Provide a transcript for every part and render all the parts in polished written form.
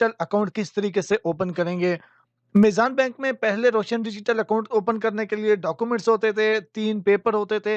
Digital account किस तरीके से ओपन करेंगे। मीज़ान बैंक में पहले रोशन डिजिटल अकाउंट ओपन करने के लिए डॉक्यूमेंट्स होते थे, 3 पेपर होते थे,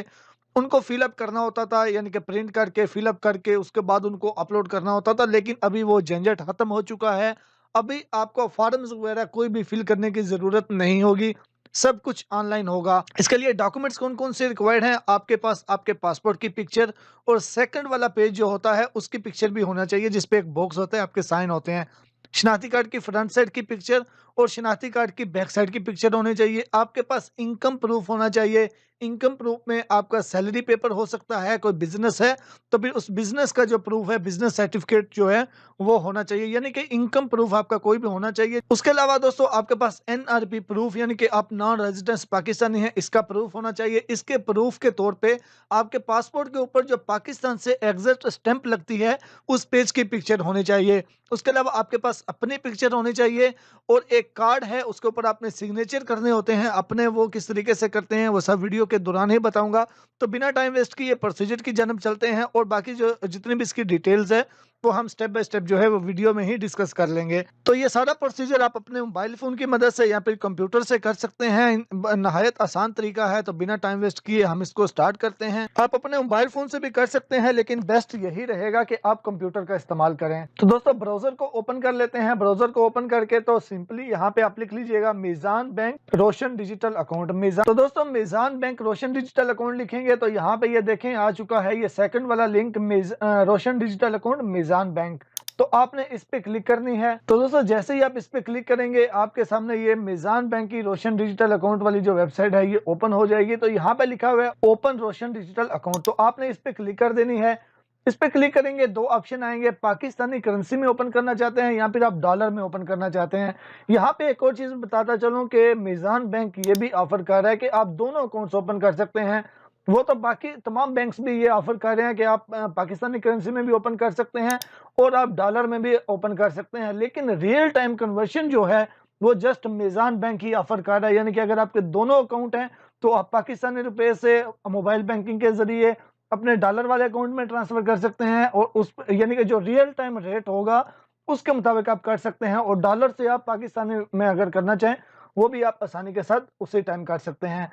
उनको फ़िल अप करना होता था, यानी कि प्रिंट करके फ़िल अप करके उसके बाद उनको अपलोड करना होता था। लेकिन अभी वो झंझट खत्म हो चुका है। अभी आपको फ़ॉर्म्स वगैरह कोई भी फ़िल करने की ज़रूरत नहीं होगी, सब कुछ ऑनलाइन होगा। इसके लिए डॉक्यूमेंट्स कौन-कौन से रिक्वायर्ड हैं, आपके पास आपके पासपोर्ट की पिक्चर और सेकंड वाला पेज जो होता है उसकी पिक्चर भी होना चाहिए, जिस पे एक बॉक्स होता है, आपके साइन होते हैं। शनाख्ती कार्ड की फ्रंट साइड की पिक्चर और शनाख्ती कार्ड की बैक साइड की पिक्चर होनी चाहिए। आपके पास इनकम प्रूफ होना चाहिए। इनकम प्रूफ में आपका सैलरी पेपर हो सकता है, कोई बिज़नेस है, तो फिर उस बिज़नेस का जो प्रूफ है, बिज़नेस सर्टिफ़िकेट जो है, वो होना चाहिए, यानी कि इनकम प्रूफ आपका कोई भी होना चाहिए। उसके अलावा दोस्तों आपके पास एनआरपी प्रूफ, यानी कि आप नॉन रेजिडेंस पाकिस्तानी हैं, इसका प्रूफ होना चाहिए। इसके प्रूफ के तौर पे आपके पासपोर्ट के ऊपर जो पाकिस्तान से एग्ज़िट स्टैंप लगती है, उस पेज की पिक्चर होनी चाहिए। उसके अलावा आपके पास अपनी पिक्चर होनी चाहिए और एक कार्ड है, उसके ऊपर आपने सिग्नेचर करने होते हैं अपने। वो किस तरीके से करते हैं वो सब वीडियो के दौरान ही बताऊंगा। तो बिना टाइम वेस्ट किए प्रोसीजर की जानब चलते हैं और बाकी जो जितनी भी इसकी डिटेल्स है वो हम स्टेप बाय स्टेप जो है वो वीडियो में ही डिस्कस कर लेंगे। तो ये सारा प्रोसीजर आप अपने मोबाइल फोन की मदद से या फिर कंप्यूटर से कर सकते हैं। नहायत आसान तरीका है, तो बिना टाइम वेस्ट किए हम इसको स्टार्ट करते हैं। आप अपने मोबाइल फोन से भी कर सकते हैं, लेकिन बेस्ट यही रहेगा कि आप कंप्यूटर का इस्तेमाल करें। तो दोस्तों ब्राउजर को ओपन कर लेते हैं। ब्राउजर को ओपन करके तो सिंपली यहाँ पे आप लिख लीजिएगा मीज़ान बैंक रोशन डिजिटल अकाउंट। मीज़ान, तो दोस्तों मीज़ान बैंक रोशन डिजिटल अकाउंट लिखेंगे तो यहाँ पे ये देखें आ चुका है ये सेकंड वाला लिंक, रोशन डिजिटल अकाउंट मीज़ान बैंक। तो आपने इस पे क्लिक करनी है। तो दोस्तों जैसे ही आप इस पे क्लिक करेंगे आपके सामने ये मीज़ान बैंक की रोशन डिजिटल अकाउंट वाली जो वेबसाइट है ये ओपन हो जाएगी। तो यहाँ पे लिखा हुआ है ओपन रोशन डिजिटल अकाउंट, तो आपने इस पे क्लिक कर देनी है। इस पे क्लिक करेंगे, दो ऑप्शन आएंगे, पाकिस्तानी करेंसी में ओपन करना चाहते हैं या फिर आप डॉलर में ओपन करना चाहते हैं। यहाँ पे एक और चीज बताता चलूं कि मीज़ान बैंक ये भी ऑफर कर रहा है कि आप दोनों अकाउंट्स ओपन कर सकते हैं। वो तो बाकी तमाम बैंक्स भी ये ऑफर कर रहे हैं कि आप पाकिस्तानी करेंसी में भी ओपन कर सकते हैं और आप डॉलर में भी ओपन कर सकते हैं, लेकिन रियल टाइम कन्वर्शन जो है वो जस्ट मीज़ान बैंक ही ऑफर कर रहा है। यानी कि अगर आपके दोनों अकाउंट हैं तो आप पाकिस्तानी रुपए से मोबाइल बैंकिंग के जरिए अपने डॉलर वाले अकाउंट में ट्रांसफर कर सकते हैं और उस यानी कि जो रियल टाइम रेट होगा उसके मुताबिक आप कर सकते हैं, और डॉलर से आप पाकिस्तानी में अगर करना चाहें वो भी आप आसानी के साथ उसी टाइम कर सकते हैं।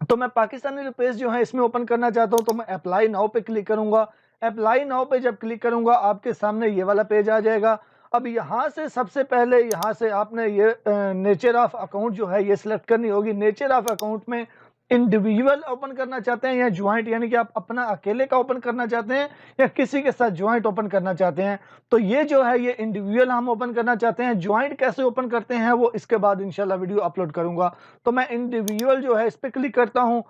तो मैं पाकिस्तानी रुपीस जो है इसमें ओपन करना चाहता हूं, तो मैं अप्लाई नाउ पे क्लिक करूंगा। अप्लाई नाउ पे जब क्लिक करूंगा आपके सामने ये वाला पेज आ जाएगा। अब यहाँ से सबसे पहले यहाँ से आपने ये नेचर ऑफ अकाउंट जो है ये सिलेक्ट करनी होगी। नेचर ऑफ अकाउंट में इंडिविजुअल ओपन करना चाहते हैं या ज्वाइंट, यानी कि आप अपना अकेले का ओपन करना चाहते हैं या किसी के साथ ज्वाइंट ओपन करना चाहते हैं। तो ये जो है ये इंडिविजुअल हम ओपन करना चाहते हैं। ज्वाइंट कैसे ओपन करते हैं वो इसके बाद इंशाल्लाह वीडियो अपलोड करूंगा। तो मैं इंडिविजुअल जो है इस पर क्लिक करता हूं।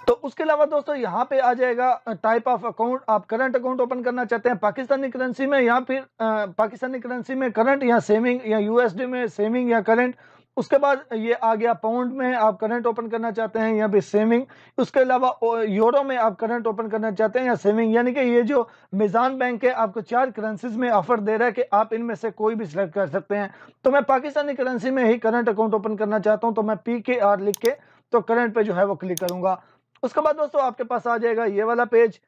तो उसके अलावा दोस्तों यहाँ पे आ जाएगा टाइप ऑफ अकाउंट। आप करंट अकाउंट ओपन करना चाहते हैं पाकिस्तानी करेंसी में या फिर पाकिस्तानी करेंसी में करंट या सेविंग, या यूएसडी में सेविंग या करंट। उसके बाद ये आ गया पाउंड में आप करंट ओपन करना चाहते हैं या फिर सेविंग। उसके अलावा यूरो में आप करंट ओपन करना चाहते हैं या सेविंग। यानी कि ये जो मीज़ान बैंक है आपको 4 करेंसीज में ऑफर दे रहा है कि आप इनमें से कोई भी सिलेक्ट कर सकते हैं। तो मैं पाकिस्तानी करेंसी में ही करंट अकाउंट ओपन करना चाहता हूं, तो मैं PKR लिख के तो करंट पे जो है वो क्लिक करूंगा। उसके बाद दोस्तों आपके पास आ जाएगा ये वाला पेज।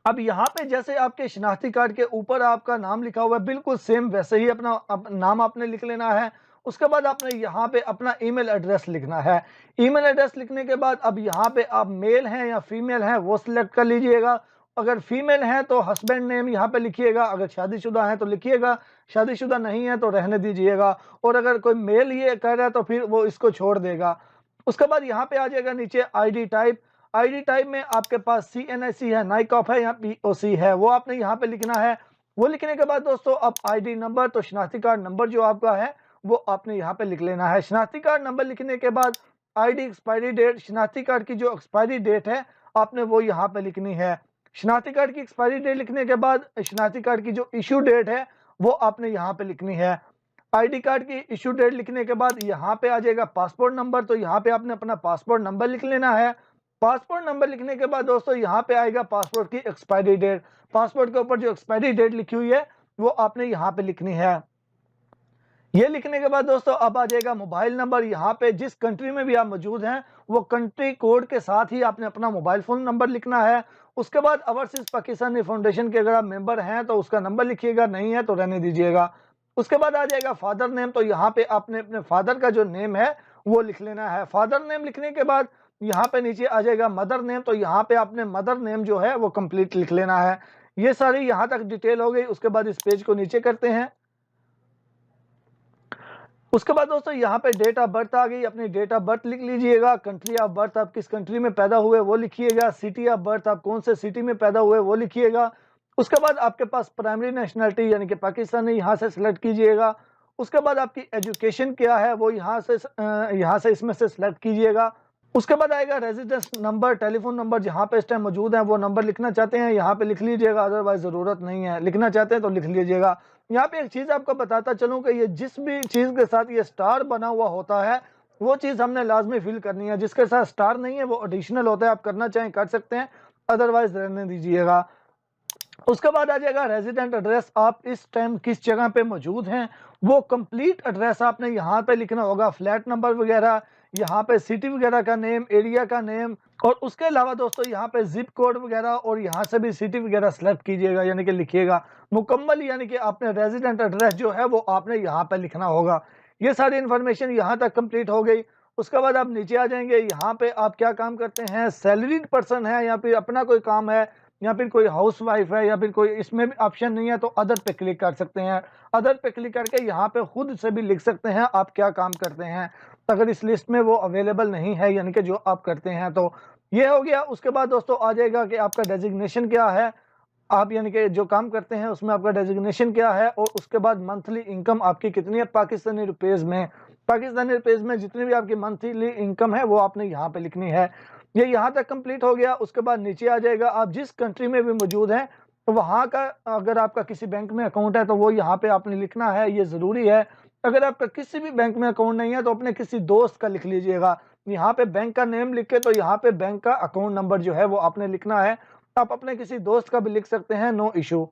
अब यहाँ पे जैसे आपके शनाख्ती कार्ड के ऊपर आपका नाम लिखा हुआ है बिल्कुल सेम वैसे ही अपना नाम आपने लिख लेना है। उसके बाद आपने यहाँ पे अपना ईमेल एड्रेस लिखना है। ईमेल एड्रेस लिखने के बाद अब यहाँ पे आप मेल हैं या फीमेल हैं वो सिलेक्ट कर लीजिएगा। अगर फीमेल है तो हस्बैंड नेम यहाँ पे लिखिएगा, अगर शादीशुदा है तो लिखिएगा, शादीशुदा नहीं है तो रहने दीजिएगा, और अगर कोई मेल ये कर रहा है तो फिर वो इसको छोड़ देगा। उसके बाद यहाँ पे आ जाएगा नीचे आईडी टाइप। आईडी टाइप में आपके पास CNIC है, नाइकॉप है या POC है, वो आपने यहाँ पे लिखना है। वो लिखने के बाद दोस्तों अब आईडी नंबर, तो शनाख्ती कार्ड नंबर जो आपका है वो आपने यहाँ पे लिख लेना है। शनाख्ती कार्ड नंबर लिखने के बाद आईडी एक्सपायरी डेट, शनाख्ती कार्ड की जो एक्सपायरी डेट है आपने वो यहाँ पे लिखनी है। शनाख्ती कार्ड की एक्सपायरी डेट लिखने के बाद शनाख्ती कार्ड की जो इशू डेट है वो आपने यहाँ पे लिखनी है। आईडी कार्ड की इशू डेट लिखने के बाद यहाँ पे आ जाएगा पासपोर्ट नंबर, तो यहाँ पे आपने अपना पासपोर्ट नंबर लिख लेना है। पासपोर्ट नंबर लिखने के बाद दोस्तों यहाँ पे आएगा पासपोर्ट की एक्सपायरी डेट। पासपोर्ट के ऊपर जो एक्सपायरी डेट लिखी हुई है वो आपने यहाँ पे लिखनी है। ये लिखने के बाद दोस्तों अब आ जाएगा मोबाइल नंबर। यहाँ पे जिस कंट्री में भी आप मौजूद हैं वो कंट्री कोड के साथ ही आपने अपना मोबाइल फोन नंबर लिखना है। उसके बाद ओवरसीज पाकिस्तानी फाउंडेशन के अगर आप मेंबर हैं तो उसका नंबर लिखिएगा, नहीं है तो रहने दीजिएगा। उसके बाद आ जाएगा फादर नेम, तो यहाँ पे आपने अपने फादर का जो नेम है वो लिख लेना है। फादर नेम लिखने के बाद यहाँ पे नीचे आ जाएगा मदर नेम, तो यहाँ पे आपने मदर नेम जो है वो कंप्लीट लिख लेना है। ये सारी यहाँ तक डिटेल हो गई। उसके बाद इस पेज को नीचे करते हैं। उसके बाद दोस्तों यहाँ पे डेट ऑफ बर्थ आ गई, अपनी डेट ऑफ बर्थ लिख लीजिएगा। कंट्री ऑफ बर्थ आप किस कंट्री में पैदा हुए वो लिखिएगा। सिटी ऑफ बर्थ आप कौन से सिटी में पैदा हुए वो लिखिएगा। उसके बाद आपके पास प्राइमरी नेशनलिटी यानी कि पाकिस्तानी यहाँ से सिलेक्ट कीजिएगा। उसके बाद आपकी एजुकेशन क्या है वो यहाँ से इसमें से सिलेक्ट कीजिएगा। उसके बाद आएगा रेजिडेंस नंबर, टेलीफोन नंबर जहाँ पे इस टाइम मौजूद है वो नंबर लिखना चाहते हैं यहाँ पे लिख लीजिएगा, अदरवाइज ज़रूरत नहीं है। लिखना चाहते हैं तो लिख लीजिएगा। यहाँ पे एक चीज़ आपको बताता चलूँ कि ये जिस भी चीज़ के साथ ये स्टार बना हुआ होता है वो चीज़ हमने लाजमी फिल करनी है। जिसके साथ स्टार नहीं है वो एडिशनल होता है, आप करना चाहें कर सकते हैं, अदरवाइज रहने दीजिएगा। उसके बाद आ जाएगा रेजिडेंट एड्रेस, आप इस टाइम किस जगह पे मौजूद हैं वो कंप्लीट एड्रेस आपने यहाँ पे लिखना होगा। फ्लैट नंबर वगैरह, यहाँ पे सिटी वगैरह का नेम, एरिया का नेम, और उसके अलावा दोस्तों यहाँ पे जिप कोड वगैरह और यहाँ से भी सिटी वगैरह सेलेक्ट कीजिएगा यानी कि लिखिएगा मुकम्मल, यानी कि आपने रेजिडेंट एड्रेस जो है वो आपने यहाँ पे लिखना होगा। ये सारी इन्फॉर्मेशन यहाँ तक कंप्लीट हो गई। उसके बाद आप नीचे आ जाएंगे, यहाँ पे आप क्या काम करते हैं, सैलरीड पर्सन है या फिर अपना कोई काम है या फिर कोई हाउस वाइफ है या फिर कोई, इसमें भी ऑप्शन नहीं है तो अदर पे क्लिक कर सकते हैं। अदर पे क्लिक करके यहाँ पे खुद से भी लिख सकते हैं आप क्या काम करते हैं, अगर इस लिस्ट में वो अवेलेबल नहीं है यानी कि जो आप करते हैं। तो ये हो गया। उसके बाद दोस्तों आ जाएगा कि आपका डेजिग्नेशन क्या है, आप यानी कि जो काम करते हैं उसमें आपका डेजिग्नेशन क्या है, और उसके बाद मंथली इनकम आपकी कितनी है पाकिस्तानी रुपीज़ में। पाकिस्तानी रुपीज़ में जितनी भी आपकी मंथली इनकम है वो आपने यहाँ पे लिखनी है। ये यहाँ तक कंप्लीट हो गया। उसके बाद नीचे आ जाएगा आप जिस कंट्री में भी मौजूद हैं तो वहाँ का, अगर आपका किसी बैंक में अकाउंट है तो वो यहाँ पे आपने लिखना है, ये ज़रूरी है। अगर आपका किसी भी बैंक में अकाउंट नहीं है तो अपने किसी दोस्त का लिख लीजिएगा। यहाँ पे बैंक का नेम लिख के तो यहाँ पे बैंक का अकाउंट नंबर जो है वो आपने लिखना है। आप अपने किसी दोस्त का भी लिख सकते हैं, नो इशू।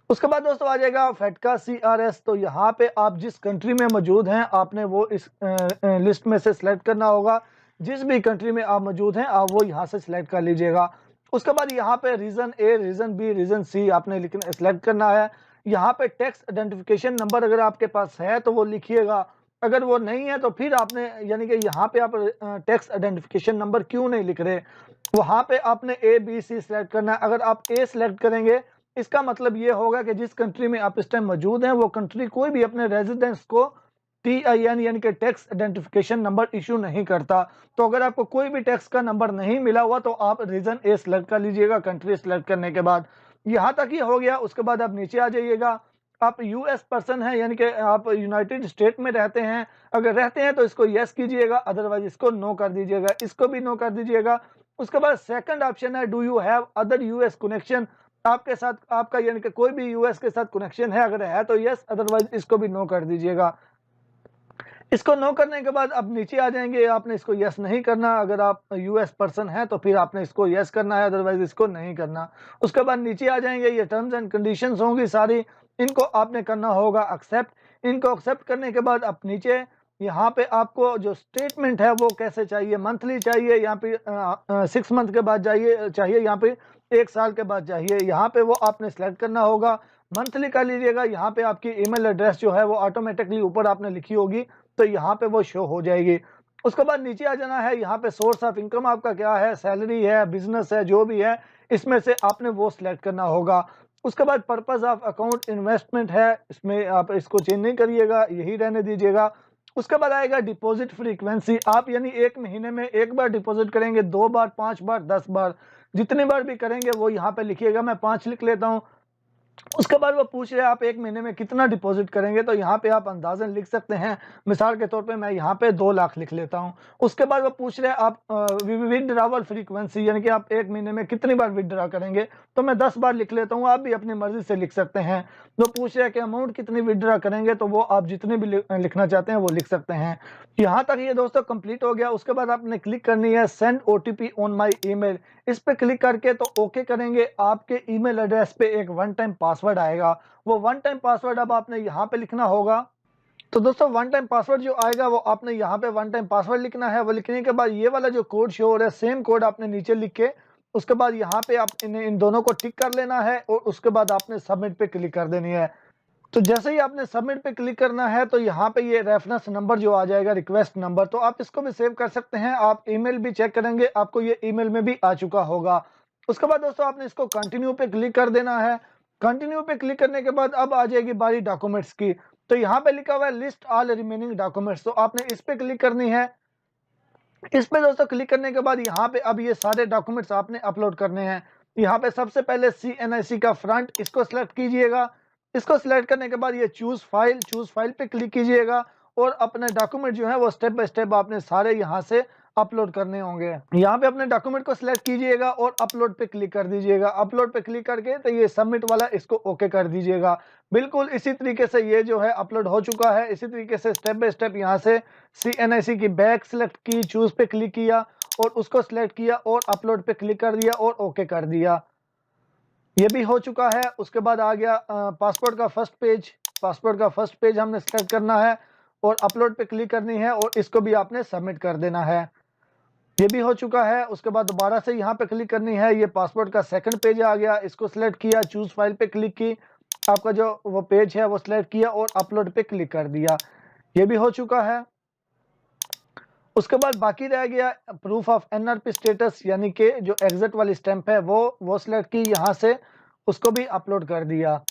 उसके बाद दोस्तों आ जाएगा फेटका CRS, तो यहाँ पे आप जिस कंट्री में मौजूद हैं आपने वो इस लिस्ट में से सिलेक्ट करना होगा। जिस भी कंट्री में आप मौजूद हैं आप वो यहाँ से सिलेक्ट कर लीजिएगा। उसके बाद यहाँ पे region A, region B, region C आपने सिलेक्ट करना है। यहाँ पे टैक्स आइडेंटिफिकेशन नंबर अगर आपके पास है तो वो लिखिएगा, अगर वो नहीं है तो फिर आपने यानी कि यहाँ पे आप टैक्स आइडेंटिफिकेशन नंबर क्यों नहीं लिख रहे, वहाँ पे आपने A, B, C सिलेक्ट करना है। अगर आप A सिलेक्ट करेंगे इसका मतलब ये होगा कि जिस कंट्री में आप इस टाइम मौजूद हैं वो कंट्री कोई भी अपने रेजिडेंस को TIN यानी कि टैक्स आइडेंटिफिकेशन नंबर इशू नहीं करता। तो अगर आपको कोई भी टैक्स का नंबर नहीं मिला हुआ तो आप रीजन A सिलेक्ट कर लीजिएगा कंट्री सिलेक्ट करने के बाद। यहाँ तक ही हो गया। उसके बाद आप नीचे आ जाइएगा, आप US पर्सन हैं यानी कि आप यूनाइटेड स्टेट में रहते हैं, अगर रहते हैं तो इसको यस कीजिएगा, अदरवाइज इसको नो कर दीजिएगा, इसको भी नो कर दीजिएगा। उसके बाद सेकंड ऑप्शन है do you have other US connection, आपके साथ आपका यानी कि कोई भी US के साथ कनेक्शन है, अगर है तो यस, अदरवाइज इसको भी नो कर दीजिएगा। इसको नो करने के बाद अब नीचे आ जाएंगे, आपने इसको यस नहीं करना, अगर आप US पर्सन है तो फिर आपने इसको यस करना है, अदरवाइज इसको नहीं करना। उसके बाद नीचे आ जाएंगे, ये टर्म्स एंड कंडीशंस होंगी सारी, इनको आपने करना होगा एक्सेप्ट। इनको एक्सेप्ट करने के बाद अब नीचे यहाँ पे आपको जो स्टेटमेंट है वो कैसे चाहिए, मंथली चाहिए या फिर 6 मंथ के बाद चाहिए या फिर 1 साल के बाद चाहिए, यहाँ पे वो आपने सेलेक्ट करना होगा। मंथली कर लीजिएगा, यहाँ पे आपकी ईमेल एड्रेस जो है वो ऑटोमेटिकली ऊपर आपने लिखी होगी तो यहाँ पे वो शो हो जाएगी। उसके बाद नीचे आ जाना है, यहाँ पे सोर्स ऑफ इनकम आपका क्या है, सैलरी है, बिजनेस है, जो भी है इसमें से आपने वो सिलेक्ट करना होगा। उसके बाद पर्पस ऑफ अकाउंट इन्वेस्टमेंट है, इसमें आप इसको चेंज नहीं करिएगा, यही रहने दीजिएगा। उसके बाद आएगा डिपॉजिट फ्रीक्वेंसी, आप यानी 1 महीने में 1 बार डिपॉजिट करेंगे, 2 बार, 5 बार, 10 बार, जितनी बार भी करेंगे वो यहाँ पे लिखिएगा। मैं 5 लिख लेता हूँ। उसके बाद वो पूछ रहे हैं आप 1 महीने में कितना डिपॉजिट करेंगे, तो यहाँ पे आप अंदाजन लिख सकते हैं। मिसाल के तौर पे मैं यहाँ पे 2 लाख लिख लेता हूँ। उसके बाद वो पूछ रहे हैं आप विड्रॉवल फ्रीक्वेंसी यानी कि आप 1 महीने में कितनी बार विड्रॉ करेंगे, तो मैं 10 बार लिख लेता हूँ, आप भी अपनी मर्जी से लिख सकते हैं। वो पूछ रहे हैं कि अमाउंट कितनी विड्रॉ करेंगे, तो वो आप जितने भी लिखना चाहते हैं वो लिख सकते हैं। यहाँ तक ये दोस्तों कंप्लीट हो गया। उसके बाद आपने क्लिक करनी है send OTP on my email, इस पे क्लिक करके तो ओके करेंगे, आपके ईमेल एड्रेस पे एक 1 टाइम पासवर्ड आएगा। वो 1 टाइम पासवर्ड अब आपने यहाँ पे लिखना होगा। तो दोस्तों 1 टाइम पासवर्ड जो आएगा वो आपने यहाँ पे 1 टाइम पासवर्ड लिखना है। वो लिखने के बाद ये वाला जो कोड शो हो रहा है सेम कोड आपने नीचे लिख के उसके बाद यहाँ पे आप इन दोनों को टिक कर लेना है और उसके बाद आपने सबमिट पे क्लिक कर देनी है। तो जैसे ही आपने सबमिट पे क्लिक करना है तो यहाँ पे ये रेफरेंस नंबर जो आ जाएगा, रिक्वेस्ट नंबर, तो आप इसको भी सेव कर सकते हैं। आप ईमेल भी चेक करेंगे, आपको ये ईमेल में भी आ चुका होगा। उसके बाद दोस्तों आपने इसको कंटिन्यू पे क्लिक कर देना है। कंटिन्यू पे क्लिक करने के बाद अब आ जाएगी बारी डॉक्यूमेंट्स की। तो यहाँ पे लिखा हुआ है लिस्ट ऑल रिमेनिंग डॉक्यूमेंट्स, तो आपने इस पे क्लिक करनी है। इस पे दोस्तों क्लिक करने के बाद यहाँ पे अब ये सारे डॉक्यूमेंट्स आपने अपलोड करने हैं। यहाँ पे सबसे पहले CNIC का फ्रंट, इसको सिलेक्ट कीजिएगा। इसको सिलेक्ट करने के बाद ये चूज फाइल पे क्लिक कीजिएगा और अपने डॉक्यूमेंट जो है वो स्टेप बाय स्टेप आपने सारे यहाँ से अपलोड करने होंगे। यहाँ पे अपने डॉक्यूमेंट को सिलेक्ट कीजिएगा और अपलोड पे क्लिक कर दीजिएगा। अपलोड पे क्लिक करके तो ये सबमिट वाला, इसको ओके कर दीजिएगा। बिल्कुल इसी तरीके से ये जो है अपलोड हो चुका है। इसी तरीके से स्टेप बाय स्टेप यहाँ से CNIC की बैग सिलेक्ट की, चूज पे क्लिक किया और उसको सिलेक्ट किया और अपलोड पे क्लिक कर दिया और ओके कर दिया। ये भी हो चुका है। उसके बाद आ गया पासपोर्ट का फर्स्ट पेज। पासपोर्ट का फर्स्ट पेज हमने सिलेक्ट करना है और अपलोड पे क्लिक करनी है और इसको भी आपने सबमिट कर देना है। ये भी हो चुका है। उसके बाद दोबारा से यहाँ पे क्लिक करनी है। ये पासपोर्ट का सेकंड पेज आ गया, इसको सिलेक्ट किया, चूज फाइल पे क्लिक की, आपका जो वो पेज है वो सिलेक्ट किया और अपलोड पे क्लिक कर दिया। ये भी हो चुका है। उसके बाद बाकी रह गया प्रूफ ऑफ NRP स्टेटस, यानी कि जो एग्जिट वाली स्टैंप है वो सिलेक्ट की यहाँ से, उसको भी अपलोड कर दिया।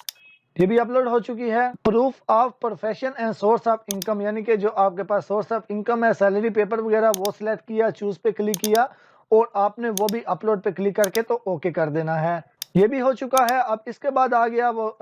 ये भी अपलोड हो चुकी है। Proof of profession and source of income, यानी कि जो आपके पास सोर्स ऑफ इनकम है, सैलरी पेपर वगैरह, वो सिलेक्ट किया, चूज पे क्लिक किया और आपने वो भी अपलोड पे क्लिक करके तो ओके कर देना है। ये भी हो चुका है। अब इसके बाद आ गया वो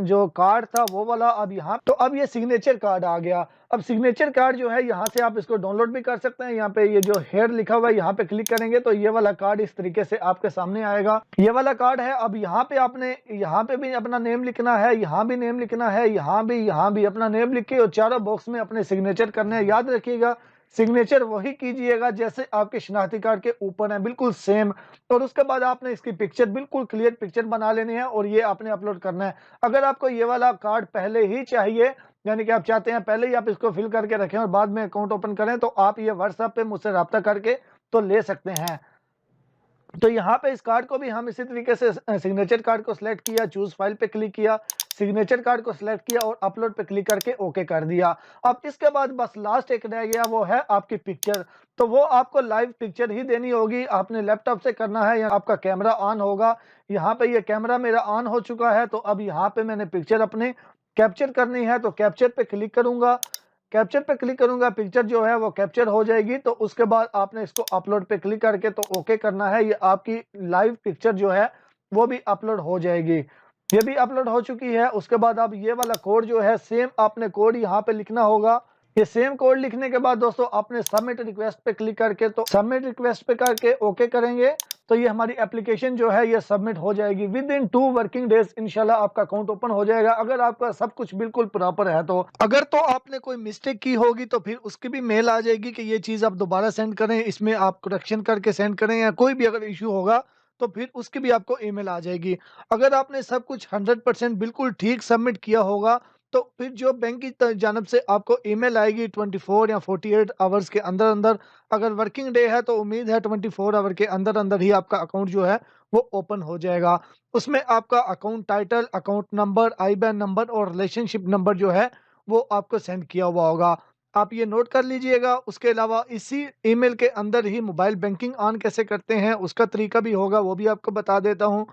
जो कार्ड था वो वाला। अब यहाँ तो अब ये सिग्नेचर कार्ड आ गया। अब सिग्नेचर कार्ड जो है यहाँ से आप इसको डाउनलोड भी कर सकते हैं। यहाँ पे ये जो हेयर लिखा हुआ है यहाँ पे क्लिक करेंगे तो ये वाला कार्ड इस तरीके से आपके सामने आएगा। ये वाला कार्ड है। अब यहाँ पे आपने यहाँ पे भी अपना नेम लिखना है, यहाँ भी नेम लिखना है, यहाँ भी अपना नेम लिख के और चारों बॉक्स में अपने सिग्नेचर करने हैं। याद रखिएगा सिग्नेचर वही कीजिएगा जैसे आपके शनाख्ती कार्ड के ऊपर है, बिल्कुल सेम। और उसके बाद आपने इसकी पिक्चर, बिल्कुल क्लियर पिक्चर बना लेनी है और ये आपने अपलोड करना है। अगर आपको ये वाला कार्ड पहले ही चाहिए, यानी कि आप चाहते हैं पहले ही आप इसको फिल करके रखें और बाद में अकाउंट ओपन करें, तो आप ये व्हाट्सएप पे मुझसे रब्ता करके तो ले सकते हैं। तो यहाँ पे इस कार्ड को भी हम इसी तरीके से सिग्नेचर कार्ड को सिलेक्ट किया, चूज फाइल पे क्लिक किया, सिग्नेचर कार्ड को सिलेक्ट किया और अपलोड पे क्लिक करके ओके कर दिया। अब इसके बाद बस लास्ट एक रह गया, वो है आपकी पिक्चर। तो वो आपको लाइव पिक्चर ही देनी होगी। आपने लैपटॉप से करना है या आपका कैमरा ऑन होगा। यहाँ पे ये कैमरा मेरा ऑन हो चुका है, तो अब यहाँ पे मैंने पिक्चर अपने कैप्चर करनी है। तो कैप्चर पे क्लिक करूंगा। कैप्चर पे क्लिक करूंगा, पिक्चर जो है वो कैप्चर हो जाएगी। तो उसके बाद आपने इसको अपलोड पे क्लिक करके तो ओके करना है। ये आपकी लाइव पिक्चर जो है वो भी अपलोड हो जाएगी। ये भी अपलोड हो चुकी है। उसके बाद अब ये वाला कोड जो है, सेम आपने कोड यहाँ पे लिखना होगा। ये सेम कोड लिखने के बाद दोस्तों आपने सबमिट रिक्वेस्ट पे क्लिक करके तो सबमिट रिक्वेस्ट पे करके ओके करेंगे तो ये हमारी एप्लीकेशन जो है ये सबमिट हो जाएगी। विद इन 2 वर्किंग डेज इंशाल्लाह आपका अकाउंट ओपन हो जाएगा, अगर आपका सब कुछ बिल्कुल प्रॉपर है तो। अगर तो आपने कोई मिस्टेक की होगी तो फिर उसकी भी मेल आ जाएगी कि ये चीज़ आप दोबारा सेंड करें, इसमें आप करेक्शन करके सेंड करें, या कोई भी अगर इश्यू होगा तो फिर उसकी भी आपको ईमेल आ जाएगी। अगर आपने सब कुछ 100% बिल्कुल ठीक सबमिट किया होगा तो फिर जो बैंक की जानिब से आपको ईमेल आएगी 24 या 48 आवर्स के अंदर अंदर। अगर वर्किंग डे है तो उम्मीद है 24 आवर के अंदर अंदर ही आपका अकाउंट जो है वो ओपन हो जाएगा। उसमें आपका account title, account number, IBAN number और रिलेशनशिप नंबर जो है वो आपको सेंड किया हुआ होगा। आप ये नोट कर लीजिएगा। उसके अलावा इसी ईमेल के अंदर ही मोबाइल बैंकिंग ऑन कैसे करते हैं उसका तरीका भी होगा, वो भी आपको बता देता हूँ।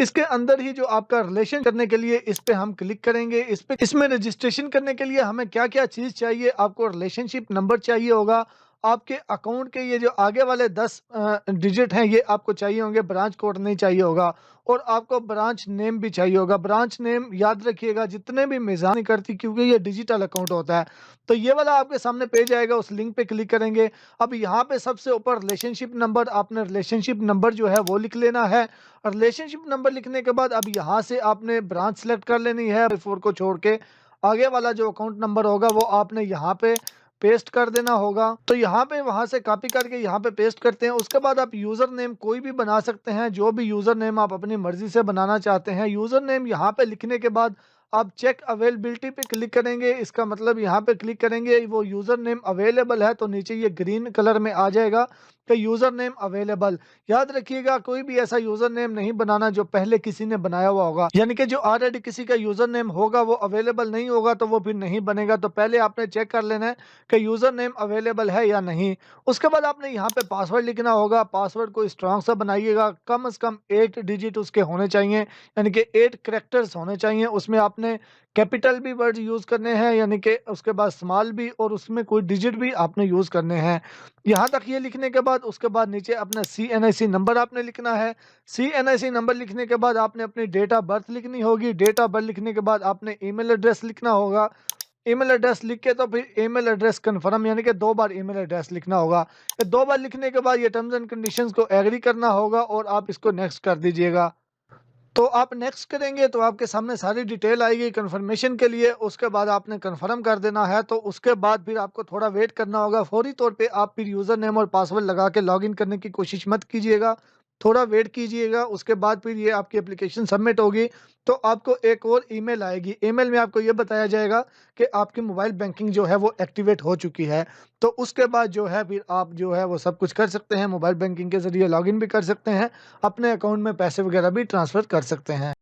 इसके अंदर ही जो आपका रिलेशन करने के लिए इस पे हम क्लिक करेंगे। इसमें रजिस्ट्रेशन करने के लिए हमें क्या-क्या चीज़ चाहिए, आपको रिलेशनशिप नंबर चाहिए होगा। आपके अकाउंट के ये जो आगे वाले 10 डिजिट हैं ये आपको चाहिए होंगे, ब्रांच कोड नहीं चाहिए होगा। और आपको ब्रांच नेम भी चाहिए होगा। ब्रांच नेम याद रखिएगा जितने भी मिज़ान नहीं करती, क्योंकि ये डिजिटल अकाउंट होता है। तो ये वाला आपके सामने पेज आएगा, उस लिंक पे क्लिक करेंगे। अब यहाँ पे सबसे ऊपर रिलेशनशिप नंबर, आपने रिलेशनशिप नंबर जो है वो लिख लेना है। रिलेशनशिप नंबर लिखने के बाद अब यहाँ से आपने ब्रांच सेलेक्ट कर लेनी है। 4 को छोड़ के आगे वाला जो अकाउंट नंबर होगा वो आपने यहाँ पे पेस्ट कर देना होगा। तो यहाँ पे वहाँ से कॉपी करके यहाँ पे पेस्ट करते हैं। उसके बाद आप यूज़र नेम कोई भी बना सकते हैं, जो भी यूज़र नेम आप अपनी मर्जी से बनाना चाहते हैं। यूज़र नेम यहाँ पे लिखने के बाद आप चेक अवेलेबिलिटी पे क्लिक करेंगे। इसका मतलब यहाँ पे क्लिक करेंगे वो यूज़र नेम अवेलेबल है तो नीचे ये ग्रीन कलर में आ जाएगा। कि यूज़र नेम अवेलेबल। याद रखिएगा कोई भी ऐसा यूज़र नेम नहीं बनाना जो पहले किसी ने बनाया हुआ होगा। यानी कि जो ऑलरेडी किसी का यूज़र नेम होगा वो अवेलेबल नहीं होगा तो वो फिर नहीं बनेगा। तो पहले आपने चेक कर लेना है कि यूज़र नेम अवेलेबल है या नहीं। उसके बाद आपने यहाँ पे पासवर्ड लिखना होगा। पासवर्ड को स्ट्रॉन्ग सा बनाइएगा। कम से कम 8 डिजिट उसके होने चाहिए, यानी कि 8 कैरेक्टर्स होने चाहिए। उसमें आपने कैपिटल भी वर्ड यूज़ करने हैं, यानी कि उसके बाद स्मॉल भी, और उसमें कोई डिजिट भी आपने यूज़ करने हैं। यहाँ तक ये लिखने के बाद उसके बाद नीचे अपना सीएनआईसी नंबर आपने लिखना है। सीएनआईसी नंबर लिखने के बाद आपने अपनी डेट ऑफ बर्थ लिखनी होगी। डेट ऑफ बर्थ लिखने के बाद आपने ईमेल एड्रेस लिखना होगा। ईमेल एड्रेस लिख के तो फिर ईमेल एड्रेस कन्फर्म, यानी कि 2 बार ईमेल एड्रेस लिखना होगा। ये 2 बार लिखने के बाद ये टर्म्स एंड कंडीशंस को एग्री करना होगा और आप इसको नेक्स्ट कर दीजिएगा। तो आप नेक्स्ट करेंगे तो आपके सामने सारी डिटेल आएगी कन्फर्मेशन के लिए। उसके बाद आपने कन्फर्म कर देना है। तो उसके बाद फिर आपको थोड़ा वेट करना होगा। फौरी तौर पे आप फिर यूज़र नेम और पासवर्ड लगा के लॉगिन करने की कोशिश मत कीजिएगा। थोड़ा वेट कीजिएगा। उसके बाद फिर ये आपकी एप्लीकेशन सबमिट होगी। तो आपको एक और ईमेल आएगी। ईमेल में आपको ये बताया जाएगा कि आपकी मोबाइल बैंकिंग जो है वो एक्टिवेट हो चुकी है। तो उसके बाद जो है फिर आप जो है वो सब कुछ कर सकते हैं। मोबाइल बैंकिंग के ज़रिए लॉगिन भी कर सकते हैं। अपने अकाउंट में पैसे वगैरह भी ट्रांसफ़र कर सकते हैं।